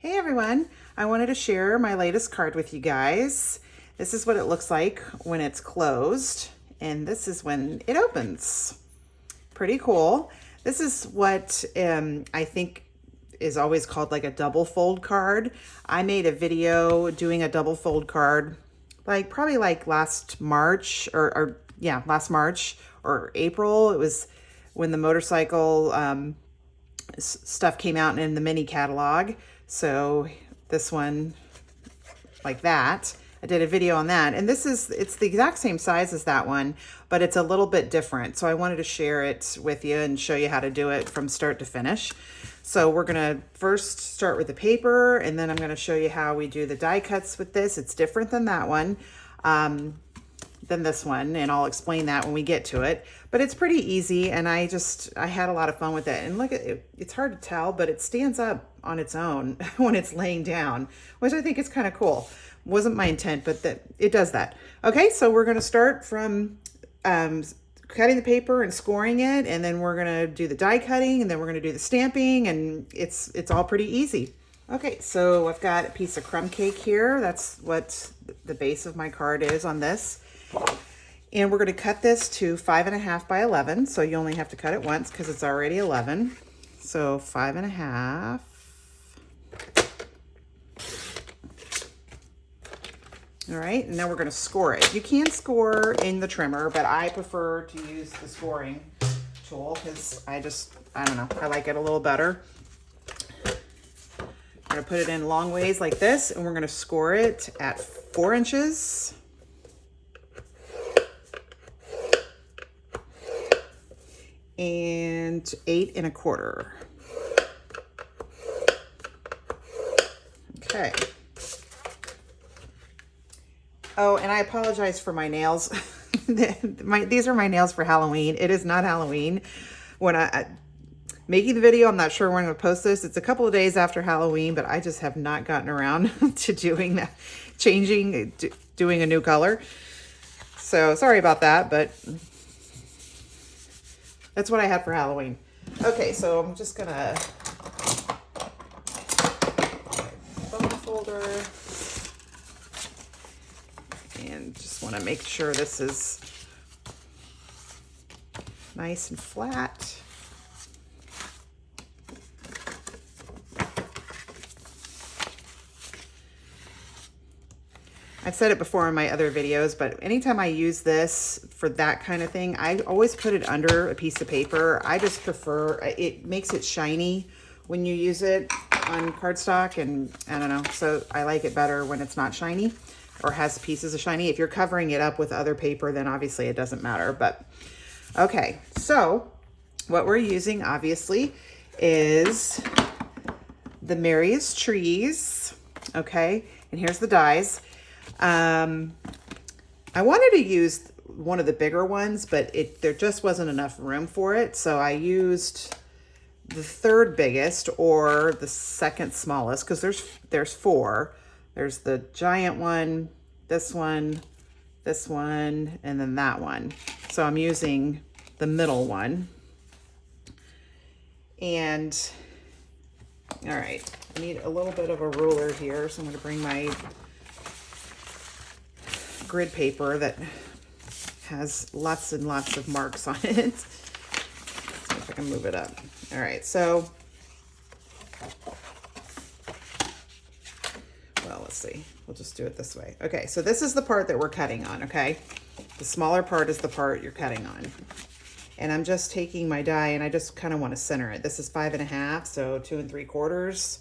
Hey everyone, I wanted to share my latest card with you guys. This is what it looks like when it's closed, and this is when it opens. Pretty cool. This is what I think is always called like a double fold card. I made a video doing a double fold card probably like last March last March or April. It was when the motorcycle stuff came out in the mini catalog. So this one, like that, I did a video on that. And it's the exact same size as that one, but it's a little bit different. So I wanted to share it with you and show you how to do it from start to finish. So we're gonna first start with the paper, and then I'm gonna show you how we do the die cuts with this. It's different than that one. Than this one, and I'll explain that when we get to it, but it's pretty easy, and I had a lot of fun with it. And look at it, it's hard to tell, but it stands up on its own when it's laying down, which I think is kind of cool. Wasn't my intent, but that it does that. Okay, so we're going to start from cutting the paper and scoring it, and then we're going to do the die cutting, and then we're going to do the stamping, and it's all pretty easy. Okay, so I've got a piece of crumb cake here. That's what the base of my card is on this. And we're going to cut this to 5.5 by 11. So you only have to cut it once because it's already 11. So 5.5. All right, and now we're going to score it. You can score in the trimmer, but I prefer to use the scoring tool because I don't know, I like it a little better. We're going to put it in long ways like this, and we're going to score it at 4 inches. And 8 1/4. Okay. Oh, and I apologize for my nails. These are my nails for Halloween. It is not Halloween. When I making the video, I'm not sure when I'm gonna post this. It's a couple of days after Halloween, but I just have not gotten around to doing that, doing a new color. So sorry about that, but that's what I had for Halloween. Okay, so I'm just gonna phone folder and just want to make sure this is nice and flat. I've said it before in my other videos, but anytime I use this for that kind of thing, I always put it under a piece of paper. I just prefer, it makes it shiny when you use it on cardstock, and I don't know, so I like it better when it's not shiny or has pieces of shiny. If you're covering it up with other paper, then obviously it doesn't matter, but okay. So what we're using obviously is the Merriest Trees, okay? And here's the dies. I wanted to use one of the bigger ones, but there just wasn't enough room for it. So I used the third biggest or the second smallest, because there's 4. There's the giant one, this one, and then that one. So I'm using the middle one. And all right, I need a little bit of a ruler here. So I'm going to bring my grid paper that has lots and lots of marks on it. Let's see if I can move it up. All right, so, well, let's see. We'll just do it this way. Okay, so this is the part that we're cutting on, okay? The smaller part is the part you're cutting on. And I'm just taking my die and I just kind of want to center it. This is 5.5, so 2 3/4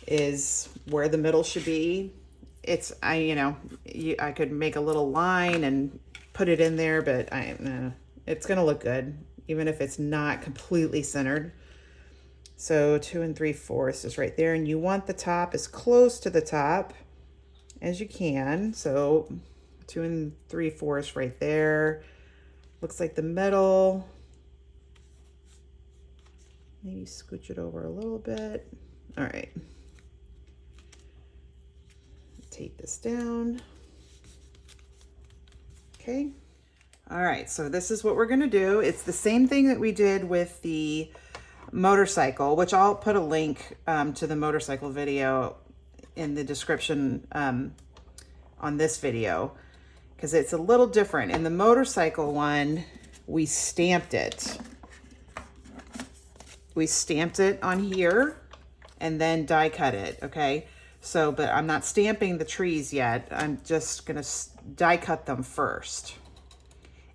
is where the middle should be. I could make a little line and put it in there, but it's going to look good, even if it's not completely centered. So 2 3/4 is right there, and you want the top as close to the top as you can. So 2 3/4 right there. Looks like the middle. Maybe scooch it over a little bit. All right. Tape this down. Okay. All right, so this is what we're gonna do. It's the same thing that we did with the motorcycle, which I'll put a link to the motorcycle video in the description on this video, because it's a little different. In the motorcycle one, we stamped it. We stamped it on here and then die cut it, okay? So, but I'm not stamping the trees yet. I'm just gonna die cut them first.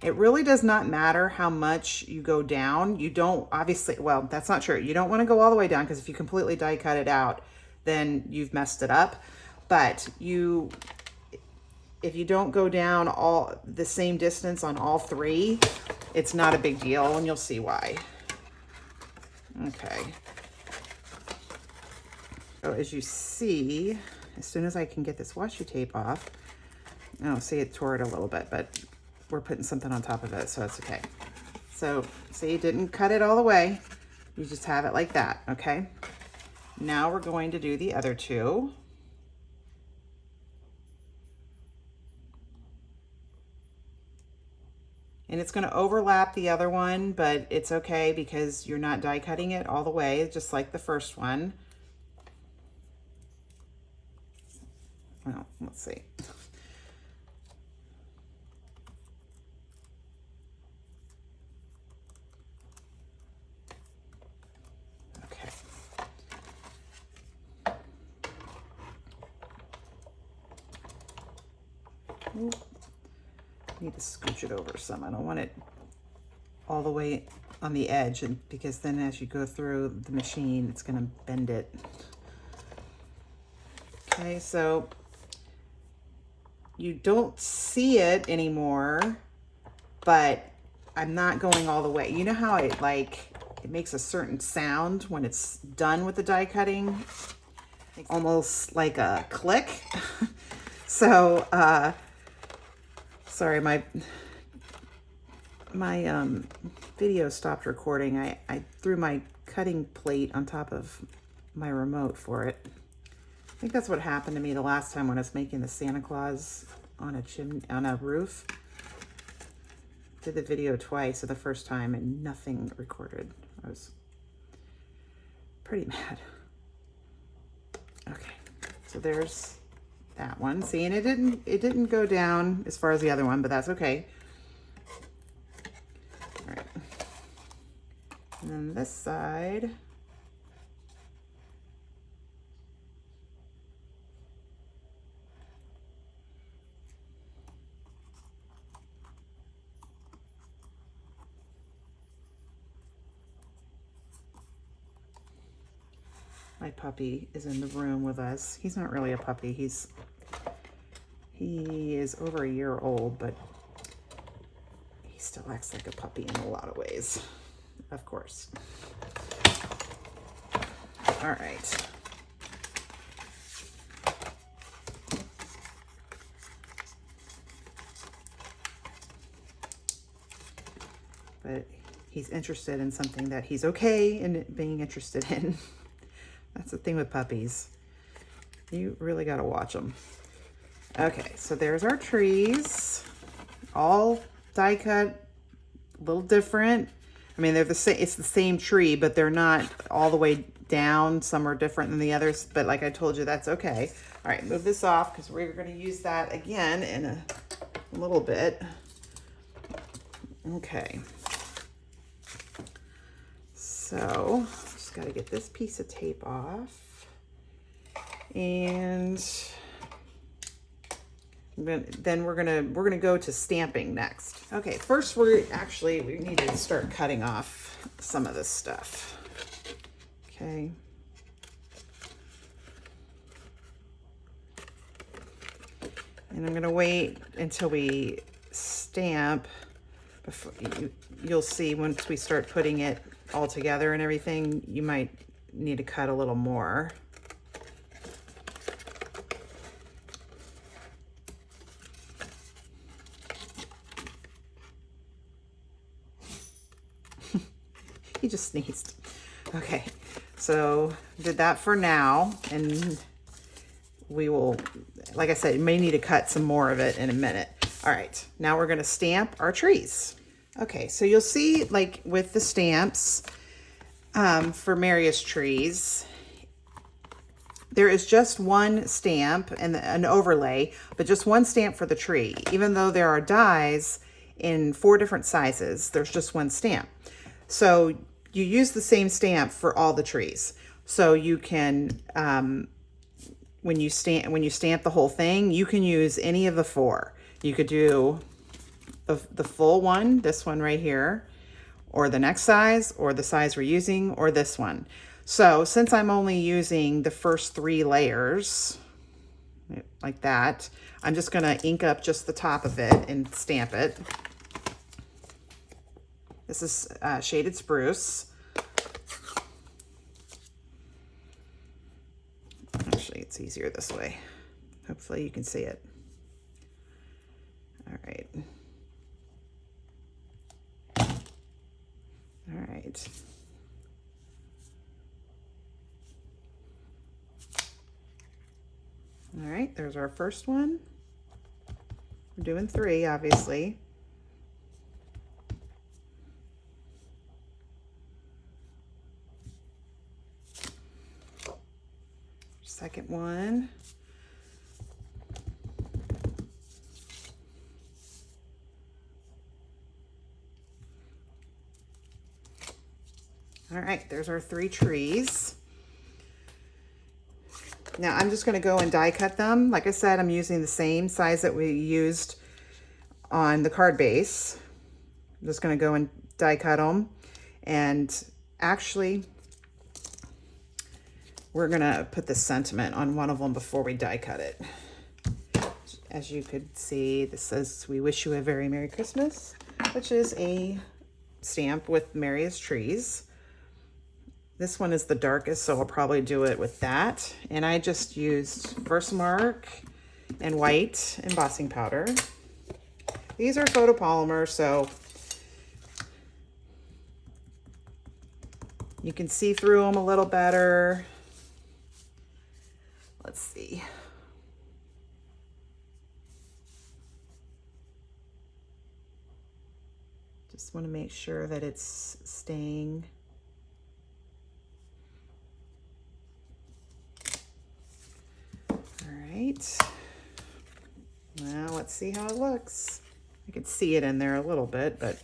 It really does not matter how much you go down. You don't, obviously, well, that's not true. You don't want to go all the way down, because if you completely die cut it out, then you've messed it up. But if you don't go down all the same distance on all three, it's not a big deal, and you'll see why. Okay. So as you see, as soon as I can get this washi tape off, oh, see, it tore it a little bit, but we're putting something on top of it, so it's okay. So see, you didn't cut it all the way. You just have it like that, okay? Now we're going to do the other two. And it's going to overlap the other one, but it's okay because you're not die cutting it all the way, just like the first one. Well, let's see. Okay. Ooh. I need to scooch it over some. I don't want it all the way on the edge, and because then as you go through the machine, it's going to bend it. Okay, so you don't see it anymore, but I'm not going all the way. You know how it makes a certain sound when it's done with the die cutting? Almost like a click. So, sorry, my video stopped recording. I threw my cutting plate on top of my remote for it. I think that's what happened to me the last time when I was making the Santa Claus on a roof. Did the video twice, so the first time, and nothing recorded. I was pretty mad. Okay, so there's that one. See, and it didn't go down as far as the other one, but that's okay. All right. And then this side. My puppy is in the room with us. He's not really a puppy. He is over a year old, but he still acts like a puppy in a lot of ways, of course. All right. But he's interested in something that he's okay in being interested in. That's the thing with puppies. You really got to watch them. Okay, so there's our trees. All die cut, a little different. I mean, they're the same. It's the same tree, but they're not all the way down. Some are different than the others, but like I told you, that's okay. All right, move this off because we're going to use that again in a little bit. Okay. So just got to get this piece of tape off, and then we're gonna go to stamping next. Okay, first we need to start cutting off some of this stuff. Okay. And I'm gonna wait until we stamp. Before you'll see once we start putting it all together and everything, you might need to cut a little more. He just sneezed. Okay, so did that for now, and we will, like I said, you may need to cut some more of it in a minute. All right, now we're gonna stamp our trees. Okay, so you'll see, like with the stamps, for Merriest Trees, there is just one stamp and an overlay, but just one stamp for the tree. Even though there are dies in 4 different sizes, there's just one stamp. So you use the same stamp for all the trees. So you can, when you stamp the whole thing, you can use any of the 4. You could do the full one, this one right here, or the next size, or the size we're using, or this one. So since I'm only using the first 3 layers, like that, I'm just gonna ink up just the top of it and stamp it. This is shaded spruce. Actually, it's easier this way. Hopefully you can see it. All right. All right. All right, there's our first one. We're doing 3, obviously. Second one. All right, there's our 3 trees. Now I'm just going to go and die cut them. Like I said, I'm using the same size that we used on the card base. I'm just going to go and die cut them. And actually, we're going to put the sentiment on one of them before we die cut it. As you could see, this says, "We wish you a very Merry Christmas," which is a stamp with Merriest Trees. This one is the darkest, so I'll probably do it with that. And I just used Versamark and white embossing powder. These are photopolymer, so you can see through them a little better. Let's see. Just want to make sure that it's staying. Right. Now let's see how it looks. I could see it in there a little bit, but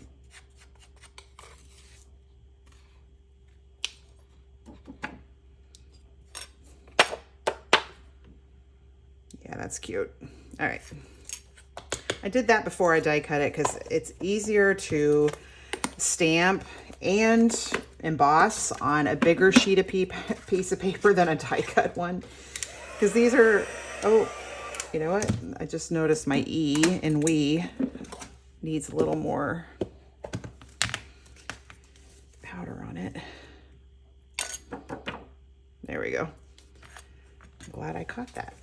yeah, that's cute. All right. I did that before I die cut it because it's easier to stamp and emboss on a bigger sheet of piece of paper than a die cut one. Because these are, oh, you know what? I just noticed my E in we needs a little more powder on it. There we go. I'm glad I caught that.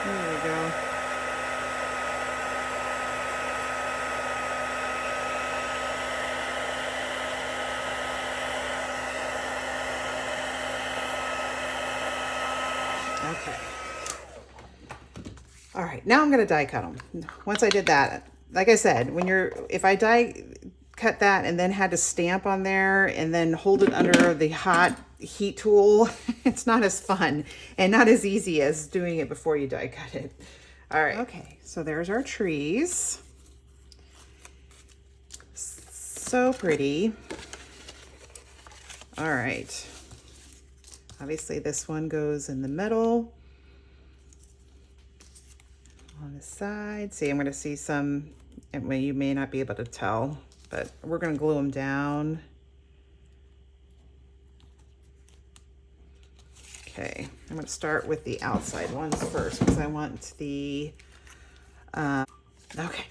There we go. Okay. All right, now I'm gonna die cut them. Once I did that, like I said, if I die cut that and then had to stamp on there and then hold it under the hot heat tool, it's not as fun and not as easy as doing it before you die cut it. All right. Okay, so there's our trees. So pretty. All right. Obviously this one goes in the middle. On the side. See, I'm going to see some, well, you may not be able to tell, but we're going to glue them down. Okay, I'm going to start with the outside ones first because I want the, okay.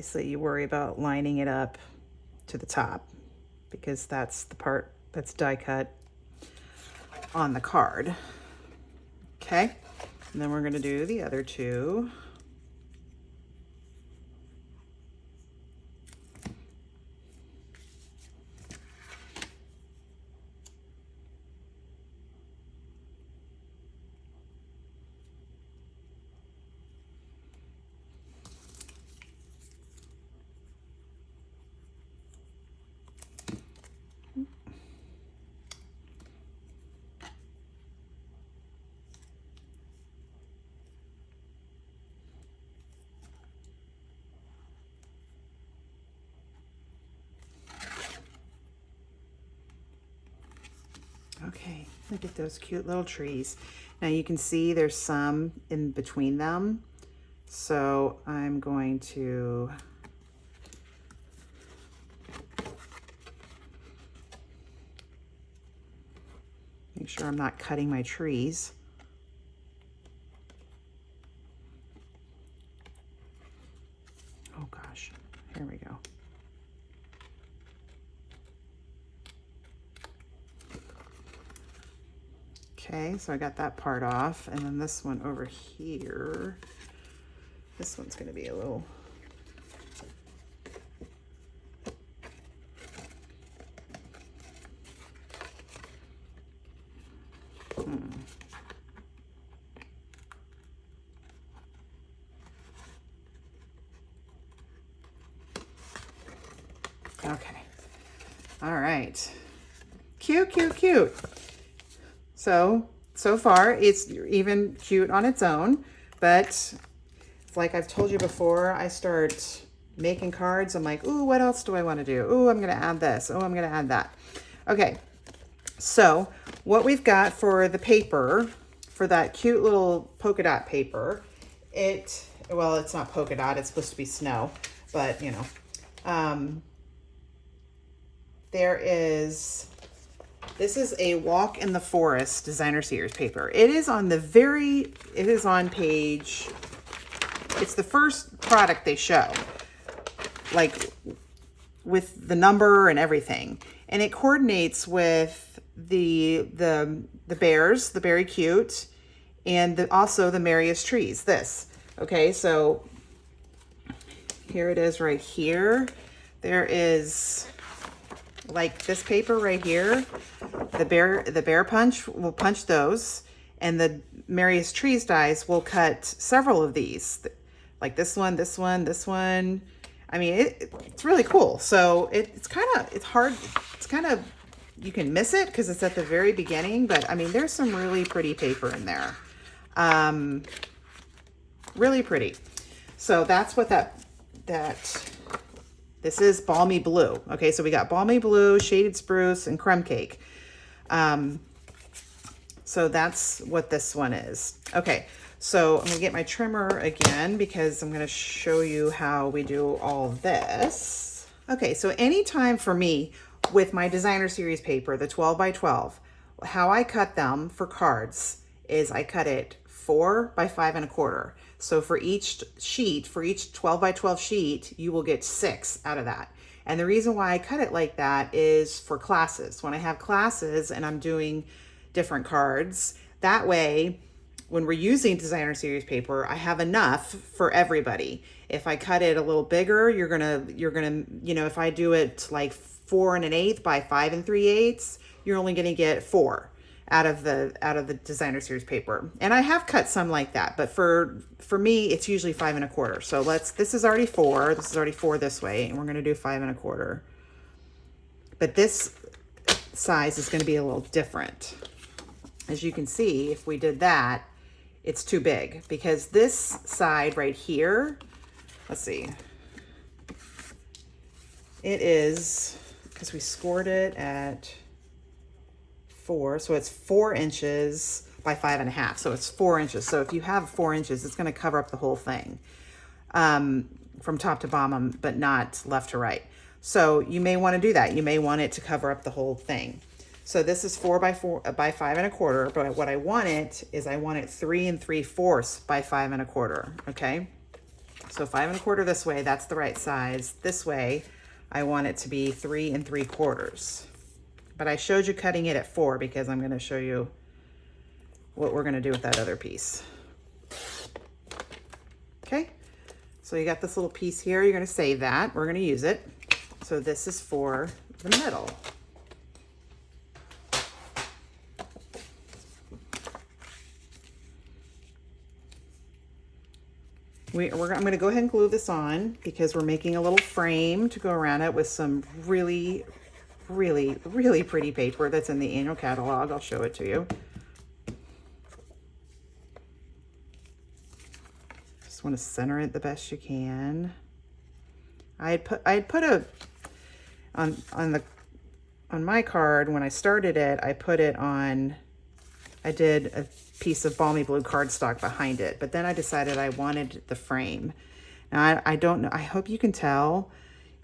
Obviously you worry about lining it up to the top because that's the part that's die cut on the card. Okay, and then we're going to do the other two. Okay, look at those cute little trees. Now you can see there's some in between them. So I'm going to make sure I'm not cutting my trees. Oh gosh, here we go. Okay, so I got that part off, and then this one over here, this one's going to be a little... Okay, all right. Cute, cute, cute. So far it's even cute on its own, but like I've told you before, I start making cards. I'm like, ooh, what else do I want to do? Ooh, I'm going to add this. Oh, I'm going to add that. Okay. So what we've got for the paper, for that cute little polka dot paper, well, it's not polka dot, it's supposed to be snow, but you know, this is a Walk in the Forest designer series paper. It is on page, it's the first product they show, like with the number and everything. And it coordinates with the bears, the Very Cute, and also the Merriest Trees, this. Okay, so here it is right here. There is like this paper right here, the bear punch will punch those, and the Merriest Trees dies will cut several of these, like this one, this one, this one. I mean, it's really cool. So it's kind of, you can miss it because it's at the very beginning, but I mean, there's some really pretty paper in there. Really pretty. So that's what this is Balmy Blue. Okay, so we got Balmy Blue, Shaded Spruce, and Crumb Cake. So that's what this one is. Okay, so I'm gonna get my trimmer again because I'm gonna show you how we do all this. Okay, so anytime for me with my designer series paper, the 12 by 12, how I cut them for cards is I cut it 4 by 5 1/4. So for each sheet, for each 12 by 12 sheet, you will get 6 out of that. And the reason why I cut it like that is for classes. When I have classes and I'm doing different cards, that way, when we're using designer series paper, I have enough for everybody. If I cut it a little bigger, you're gonna, you know, if I do it like 4 1/8 by 5 3/8, you're only gonna get 4 out of the designer series paper. And I have cut some like that, but for me, it's usually 5 1/4. So this is already 4, this is already 4 this way, and we're gonna do 5 1/4. But this size is gonna be a little different. As you can see, if we did that, it's too big because this side right here, let's see, it is, because we scored it at 4, so it's 4 inches by 5 1/2, so it's 4 inches. So if you have 4 inches, it's going to cover up the whole thing, from top to bottom, but not left to right. So you may want to do that. You may want it to cover up the whole thing. So this is 4 by 5 1/4, but what I want it is I want it 3 3/4 by 5 1/4. Okay, So 5 1/4 this way, that's the right size. This way, I want it to be 3 3/4. But I showed you cutting it at 4 because I'm gonna show you what we're gonna do with that other piece. Okay, so you got this little piece here. You're gonna save that. We're gonna use it. So this is for the middle. I'm going to go ahead and glue this on because we're making a little frame to go around it with some really, really, really pretty paper that's in the annual catalog. I'll show it to you. Just want to center it the best you can. I had put a on my card when I started it. I put it on. I did a piece of balmy blue cardstock behind it, but then I decided I wanted the frame. Now I don't know, I hope you can tell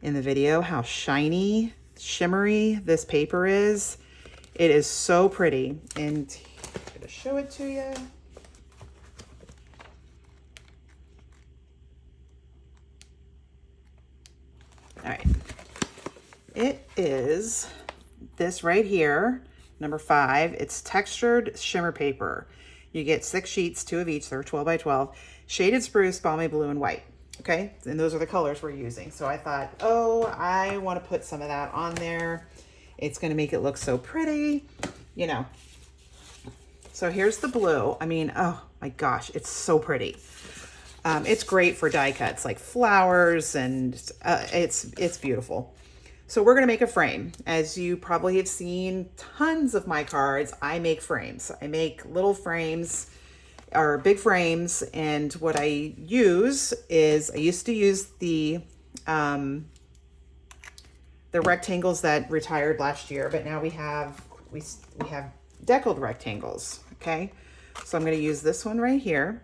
in the video how shiny, shimmery this paper is. It is so pretty, and I'm gonna show it to you. All right, it is this right here, number 5. It's textured shimmer paper. You get 6 sheets, 2 of each. They're 12 by 12. Shaded spruce, balmy blue, and white. Okay, and those are the colors we're using. So I thought, oh, I want to put some of that on there. It's going to make it look so pretty, you know. So here's the blue. I mean, oh my gosh, it's so pretty. It's great for die cuts, like flowers, and it's beautiful. So we're going to make a frame. As you probably have seen tons of my cards, I make frames. I make little frames or big frames. And what I use is, I used to use the rectangles that retired last year, but now we have deckled rectangles. Okay. So I'm going to use this one right here.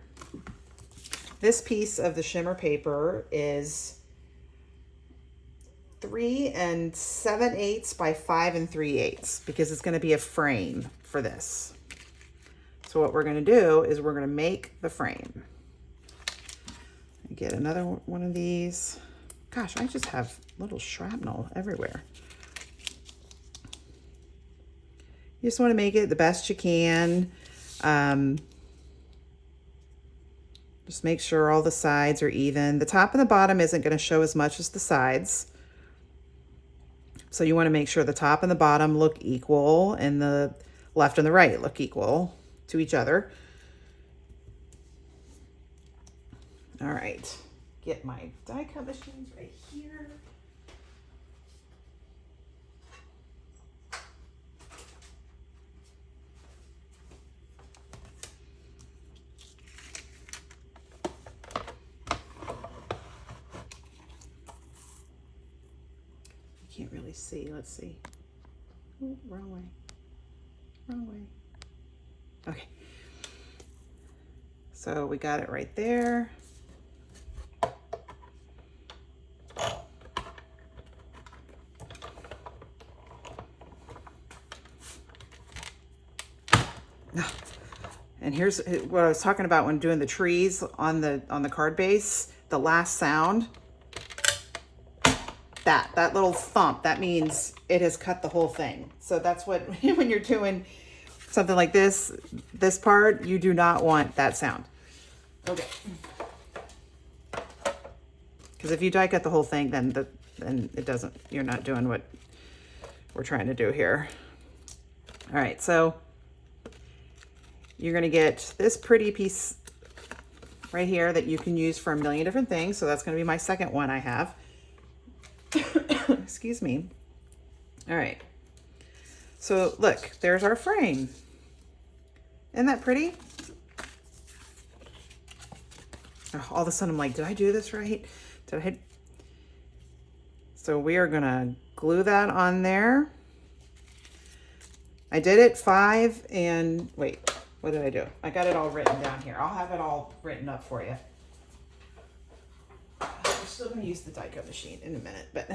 This piece of the shimmer paper is 3 7/8 by 5 3/8 because it's going to be a frame for this. So what we're going to do is we're going to make the frame. Get another one of these. Gosh, I just have little shrapnel everywhere. You just want to make it the best you can. Just make sure all the sides are even. The top and the bottom isn't going to show as much as the sides. So you want to make sure the top and the bottom look equal and the left and the right look equal to each other. All right, get my die cut machines right here. Can't really see. Let's see. Ooh, wrong way. Wrong way. Okay. So we got it right there. And here's what I was talking about when doing the trees on the card base. The last sound. That little thump, that means it has cut the whole thing. So that's what, when you're doing something like this part, you do not want that sound. Okay. Because if you die cut the whole thing, then it doesn't, you're not doing what we're trying to do here. All right, so you're gonna get this pretty piece right here that you can use for a million different things. So that's gonna be my second one I have. Excuse me. All right. So look, there's our frame. Isn't that pretty? Oh, all of a sudden I'm like, did I do this right? So we are gonna glue that on there. I did it 5 and wait, what did I do? I got it all written down here. I'll have it all written up for you. Still going to use the die cut machine in a minute, but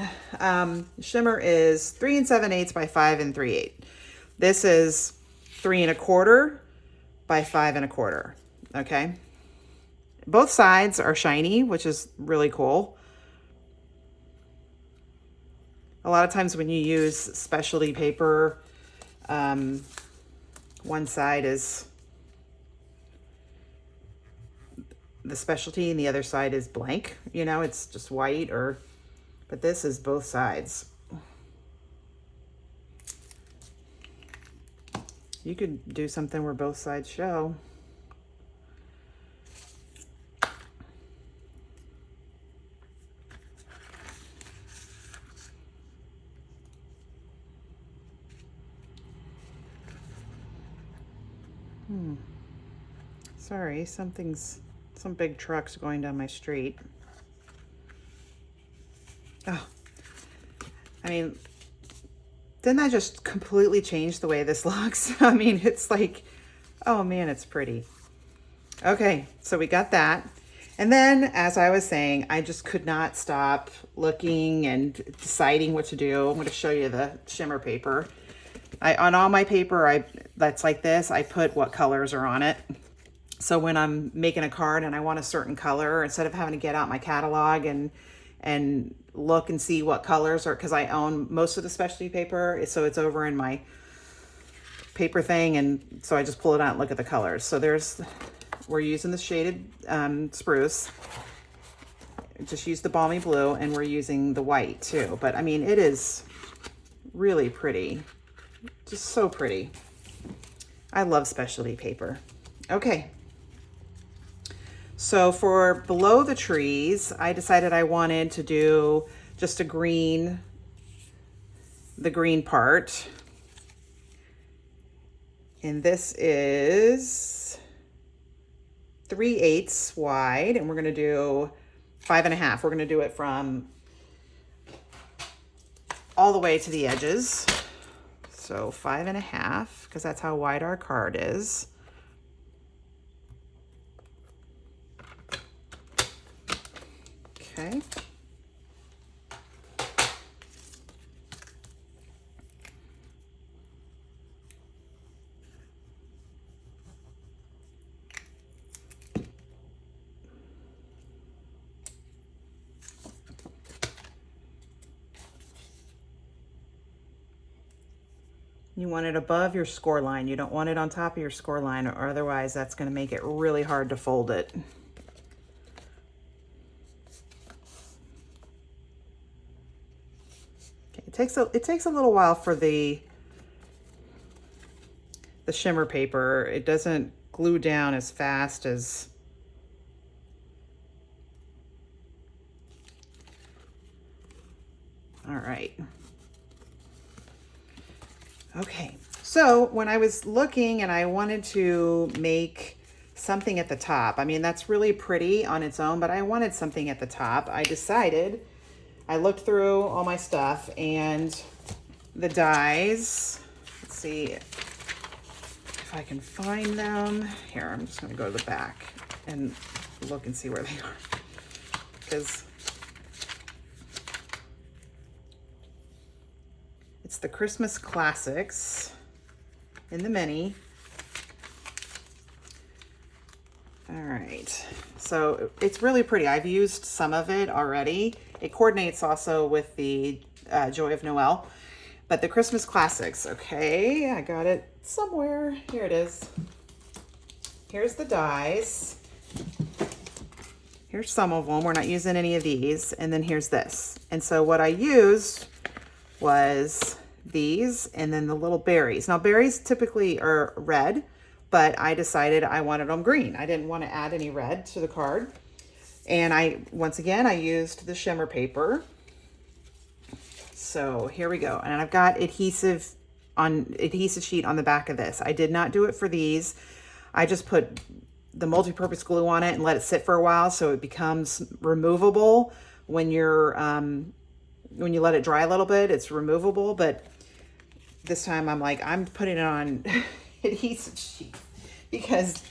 shimmer is 3 7/8 by 5 3/8. This is 3 1/4 by 5 1/4. Okay. Both sides are shiny, which is really cool. A lot of times when you use specialty paper, one side is the specialty and the other side is blank. You know, it's just white but this is both sides. You could do something where both sides show. Sorry, some big truck's going down my street. Oh, I mean, didn't that just completely change the way this looks? I mean, it's like, oh man, it's pretty. Okay, so we got that. And then, as I was saying, I just could not stop looking and deciding what to do. I'm going to show you the shimmer paper. On all my paper that's like this, I put what colors are on it. So when I'm making a card and I want a certain color, instead of having to get out my catalog and look and see what colors are, because I own most of the specialty paper, so it's over in my paper thing, and so I just pull it out and look at the colors. So we're using the shaded spruce. Just use the balmy blue, and we're using the white too. But I mean, it is really pretty. Just so pretty. I love specialty paper. Okay. So for below the trees, I decided I wanted to do just the green part. And this is 3/8 wide, and we're going to do 5.5. We're going to do it from all the way to the edges. So 5.5, because that's how wide our card is. Okay. You want it above your score line. You don't want it on top of your score line, or otherwise that's going to make it really hard to fold it. Okay, it takes a little while for the shimmer paper. It doesn't glue down as fast as all right. Okay, so when I was looking and I wanted to make something at the top, I mean, that's really pretty on its own, but I wanted something at the top. I looked through all my stuff, and the dies, let's see if I can find them. Here, I'm just gonna go to the back and look and see where they are, because it's the Christmas Classics in the mini. All right, so it's really pretty. I've used some of it already. It coordinates also with the Joy of Noel, but the Christmas Classics, okay, I got it somewhere. Here it is. Here's the dies. Here's some of them. We're not using any of these. And then here's this. And so what I used was these and then the little berries. Now berries typically are red, but I decided I wanted them green. I didn't want to add any red to the card. And once again, I used the shimmer paper. So here we go. And I've got adhesive sheet on the back of this. I did not do it for these. I just put the multi-purpose glue on it and let it sit for a while so it becomes removable when when you let it dry a little bit. It's removable, but this time I'm putting it on adhesive sheet because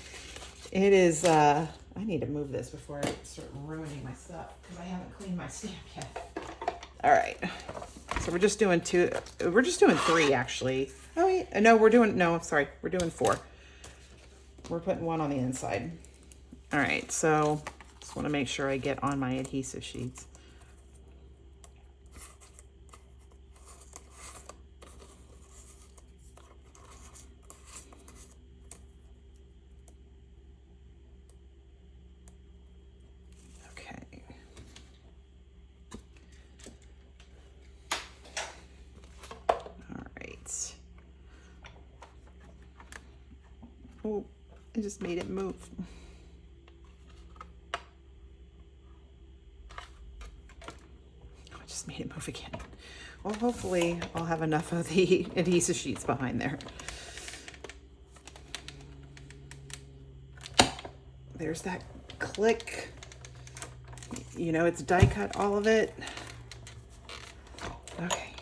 it is I need to move this before I start ruining my stuff because I haven't cleaned my stamp yet. All right, so we're just doing three actually. Oh wait, no, we're doing 4. We're putting one on the inside. All right, so just want to make sure I get on my adhesive sheets. Okay. All right. Oh, I just made it move. Just made it move again. Well, hopefully I'll have enough of the adhesive sheets behind there. There's that click. You know, it's die cut, all of it. Okay.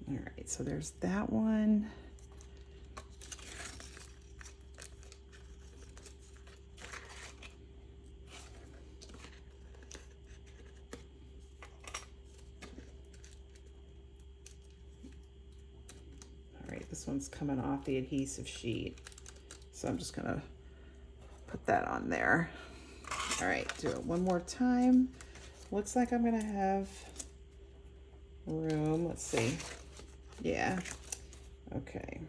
All right, so there's that one. This one's coming off the adhesive sheet. So I'm just gonna put that on there. All right, do it one more time. Looks like I'm gonna have room. Let's see. Yeah, okay.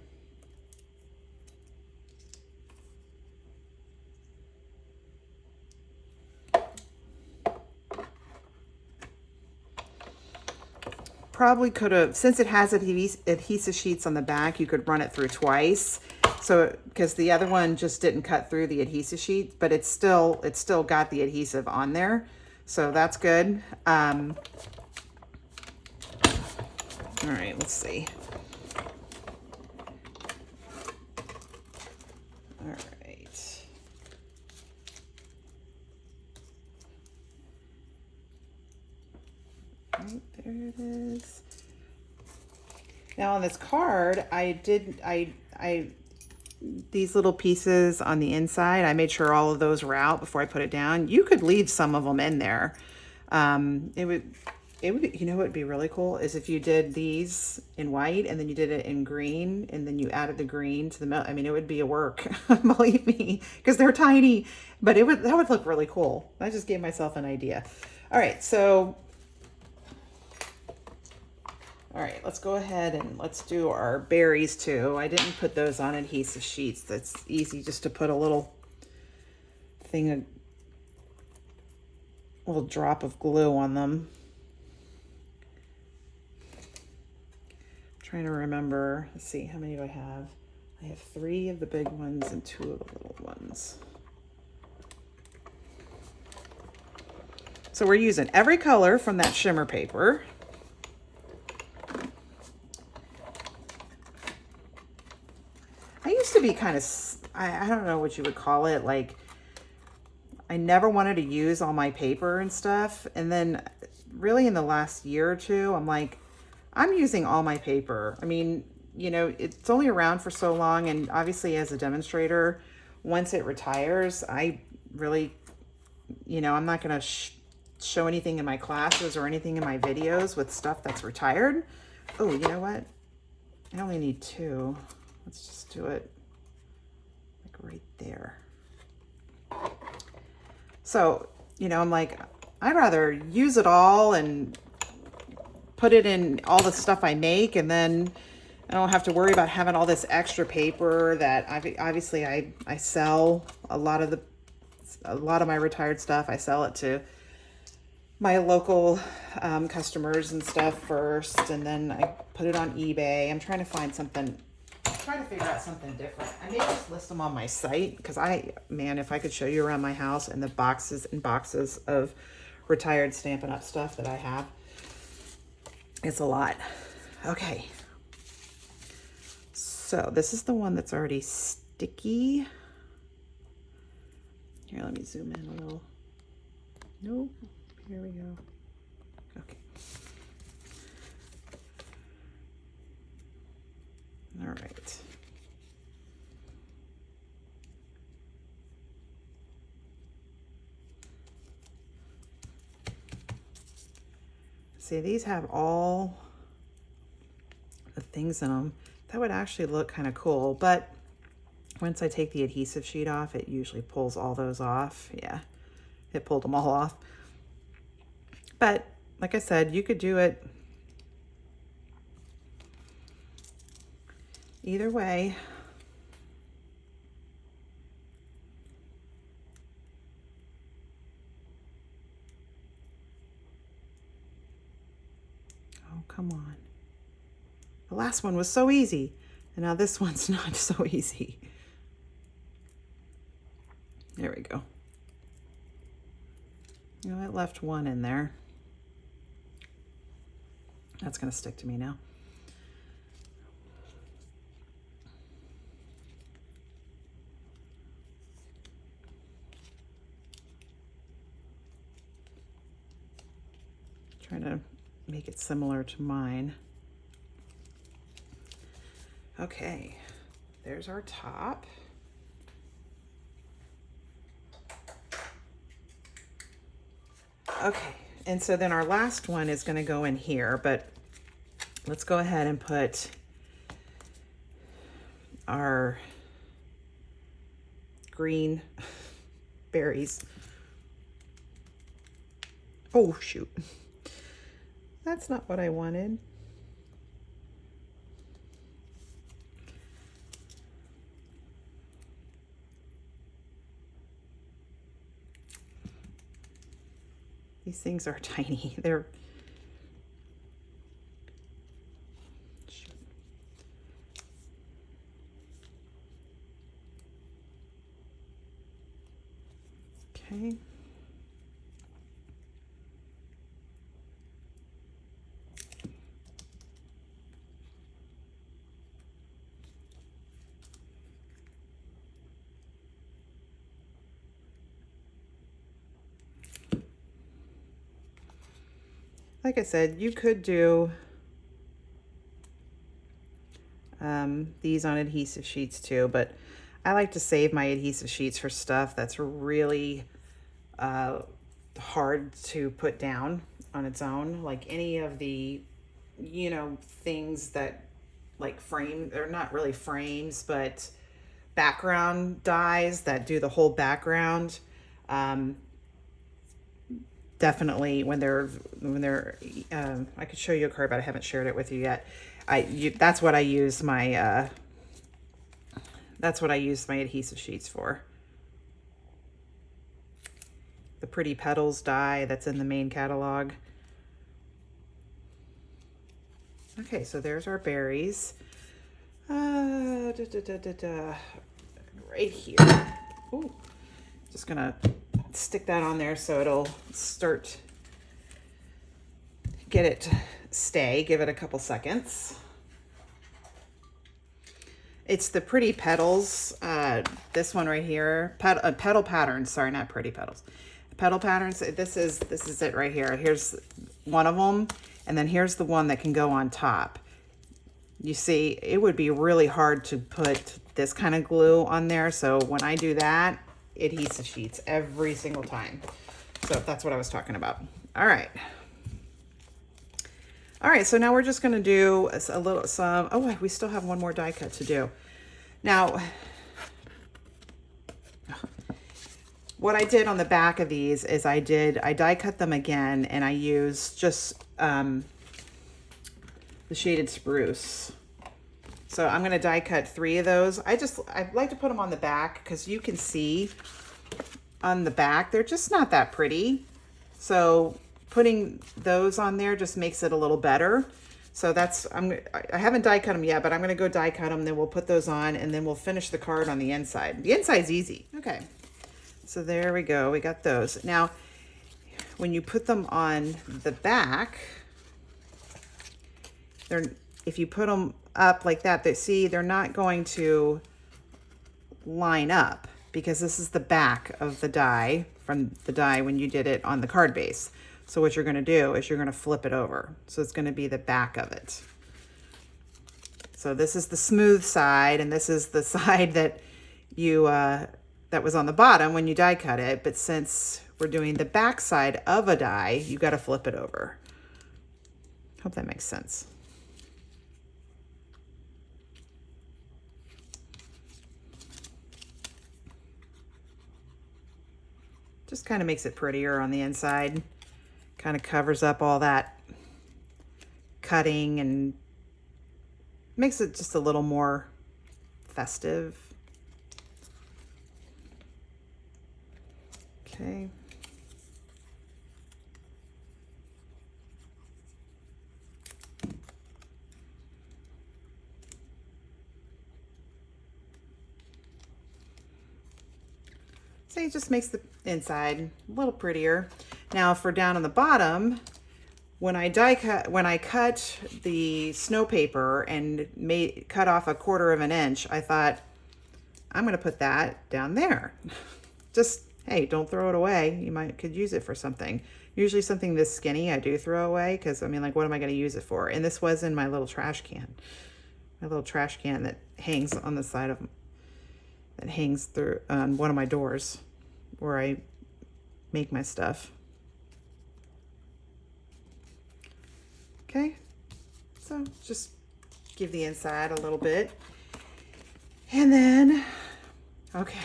Probably could have, since it has adhesive sheets on the back, you could run it through twice. So, because the other one just didn't cut through the adhesive sheet, but it's still got the adhesive on there. So that's good. All right, let's see. All right. Right, there it is. Now on this card, these little pieces on the inside, I made sure all of those were out before I put it down. You could leave some of them in there. It would, you know what would be really cool is if you did these in white and then you did it in green and then you added the green to the middle. I mean, it would be a work, believe me, because they're tiny, but that would look really cool. I just gave myself an idea. All right, so all right, let's go ahead and let's do our berries too. I didn't put those on adhesive sheets. That's easy just to put a little thing, a little drop of glue on them. I'm trying to remember, let's see, how many do I have? I have 3 of the big ones and 2 of the little ones. So we're using every color from that shimmer paper. I used to be kind of, I don't know what you would call it, like I never wanted to use all my paper and stuff. And then really in the last year or two, I'm like, I'm using all my paper. I mean, you know, it's only around for so long. And obviously as a demonstrator, once it retires, I really, you know, I'm not going to show anything in my classes or anything in my videos with stuff that's retired. Oh, you know what? I only need 2. Let's just do it like right there. So, you know, I'm like, I'd rather use it all and put it in all the stuff I make, and then I don't have to worry about having all this extra paper that obviously I sell a lot of my retired stuff. I sell it to my local customers and stuff first, and then I put it on eBay. I'm trying to find something. Trying to figure out something different. I may just list them on my site because man, if I could show you around my house and the boxes and boxes of retired Stampin' Up! Stuff that I have, it's a lot. Okay. So this is the one that's already sticky. Here, let me zoom in a little. Nope. Here we go. Okay. All right. See, these have all things in them. That would actually look kind of cool, but once I take the adhesive sheet off, it usually pulls all those off. Yeah, it pulled them all off. But like I said, you could do it either way. Oh, come on. The last one was so easy, and now this one's not so easy. There we go. You know, it left one in there. That's going to stick to me now. Trying to make it similar to mine. Okay, there's our top. Okay, and so then our last one is going to go in here, but let's go ahead and put our green berries. Oh, shoot. That's not what I wanted. These things are tiny. They're okay. Like I said, you could do these on adhesive sheets too, but I like to save my adhesive sheets for stuff that's really hard to put down on its own. Like any of the, you know, things that like they're not really frames, but background dies that do the whole background. Definitely when they're I could show you a card, but I haven't shared it with you yet. That's what I use my adhesive sheets for. The Pretty Petals die that's in the main catalog. Okay, so there's our berries. Right here. Ooh, just gonna stick that on there so it'll get it to stay. Give it a couple seconds. It's the Pretty Petals. This one right here, petal patterns. Sorry, not Pretty Petals. Petal patterns. This is it right here. Here's one of them, and then here's the one that can go on top. You see, it would be really hard to put this kind of glue on there. So when I do that, adhesive sheets every single time. So that's what I was talking about. All right. All right, so now we're just going to do oh, we still have one more die cut to do. Now, what I did on the back of these is I die cut them again, and I used just the shaded spruce. So I'm going to die cut 3 of those. I like to put them on the back because you can see on the back, they're just not that pretty. So putting those on there just makes it a little better. So I haven't die cut them yet, but I'm going to go die cut them. Then we'll put those on, and then we'll finish the card on the inside. The inside's easy. Okay. So there we go. We got those. Now, when you put them on the back, if you put them up like that, they're not going to line up because this is the back of the die from the die when you did it on the card base. So what you're going to do is you're going to flip it over. So it's going to be the back of it. So this is the smooth side, and this is the side that that was on the bottom when you die cut it. But since we're doing the back side of a die, you got to flip it over. Hope that makes sense. Just kind of makes it prettier on the inside. Kind of covers up all that cutting and makes it just a little more festive. Okay. So it just makes the inside a little prettier. Now for down on the bottom, when I cut the snow paper and cut off 1/4 of an inch, I thought I'm going to put that down there. Just, hey, don't throw it away. You could use it for something. Usually something this skinny I do throw away because I mean, like, what am I going to use it for? And this was in my little trash can. My little trash can that hangs on the side of that hangs through on one of my doors where I make my stuff. Okay, so just give the inside a little bit. And then, okay,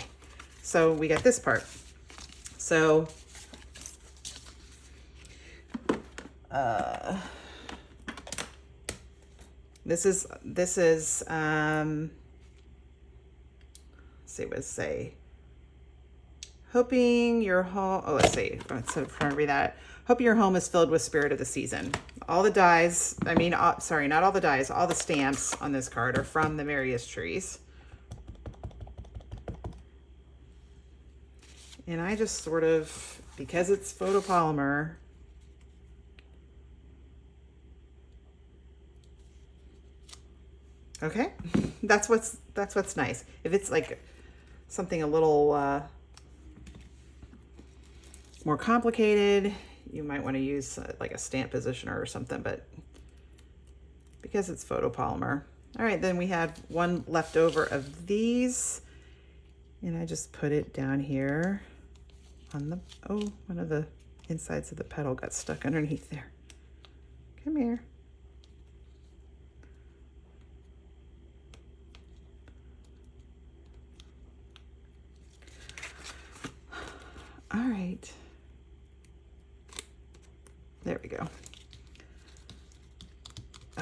so we got this part. So, this is let's see what it say. Hoping your home, oh, let's see, instead of trying to read that. Hoping your home is filled with spirit of the season. All the dies, sorry, not all the dies, all the stamps on this card are from the Merriest Trees. And I just sort of, because it's photopolymer, okay, that's what's nice. If it's like something a little more complicated, you might want to use like a stamp positioner or something, but because it's photopolymer. All right, then we had one left over of these, and I just put it down here on the, oh, one of the insides of the petal got stuck underneath there. Come here. All right. There we go.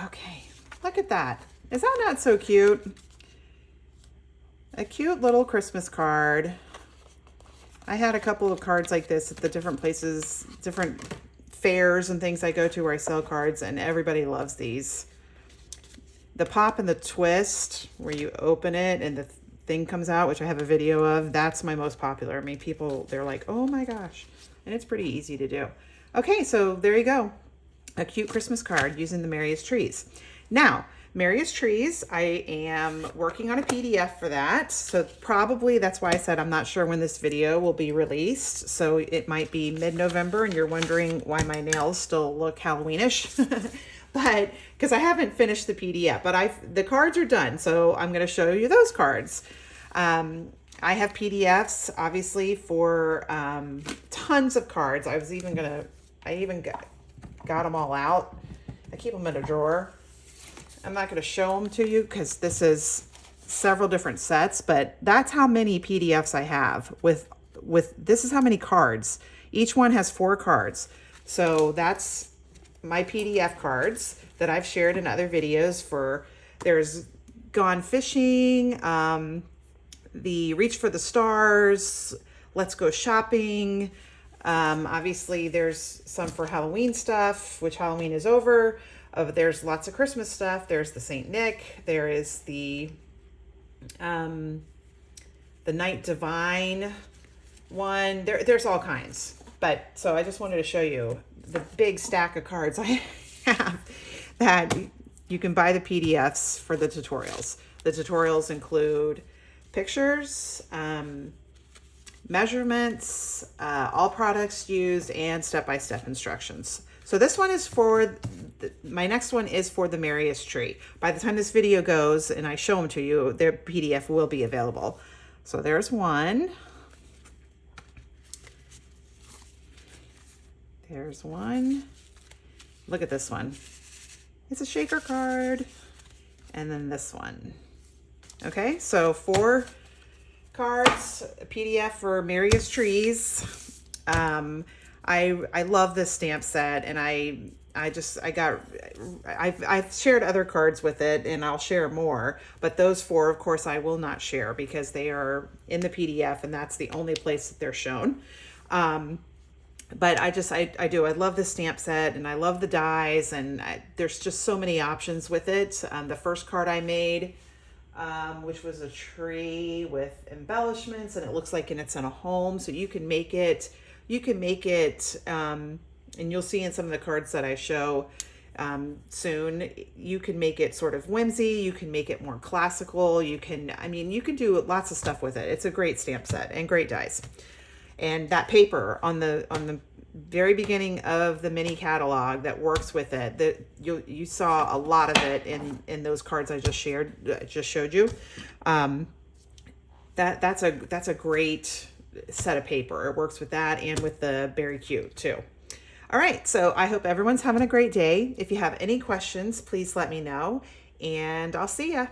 Okay, look at that. Is that not so cute? A cute little Christmas card. I had a couple of cards like this at the different places, different fairs and things I go to where I sell cards, and everybody loves these. The pop and the twist, where you open it and the thing comes out, which I have a video of, that's my most popular. I mean, people, they're like, oh my gosh. And it's pretty easy to do. Okay, so there you go. A cute Christmas card using the Merriest Trees. Now, Merriest Trees, I am working on a PDF for that. So probably that's why I said I'm not sure when this video will be released. So it might be mid-November and you're wondering why my nails still look Halloweenish. But because I haven't finished the PDF, but the cards are done. So I'm going to show you those cards. I have PDFs obviously for tons of cards. I even got them all out. I keep them in a drawer. I'm not going to show them to you because this is several different sets, but that's how many PDFs I have with this is how many cards. Each one has 4 cards. So that's my PDF cards that I've shared in other videos for. There's Gone Fishing, the Reach for the Stars, Let's Go Shopping. Obviously there's some for Halloween stuff, which Halloween is over. There's lots of Christmas stuff. There's the Saint Nick. There is the Night Divine one. There's all kinds. But so I just wanted to show you the big stack of cards I have that you can buy the PDFs for the tutorials. The tutorials include pictures, measurements, all products used, and step-by-step instructions. So this one is for, my next one is for the Merriest Tree. By the time this video goes and I show them to you, their PDF will be available. So there's one. There's one. Look at this one. It's a shaker card. And then this one. Okay, so 4 cards, a PDF for Merriest Trees. I love this stamp set, and I've shared other cards with it, and I'll share more, but those four, of course, I will not share because they are in the PDF, and that's the only place that they're shown. But I love the stamp set, and I love the dies, and there's just so many options with it. The first card I made, which was a tree with embellishments, and it looks like it's in a home, so you can make it, and you'll see in some of the cards that I show soon, you can make it sort of whimsy, you can make it more classical, you can do lots of stuff with it. It's a great stamp set and great dies. And that paper on the very beginning of the mini catalog that works with it, that you saw a lot of it in those cards I just showed you. That's a great set of paper. It works with that and with the Berry Cute too. All right, so I hope everyone's having a great day. If you have any questions, please let me know, and I'll see ya.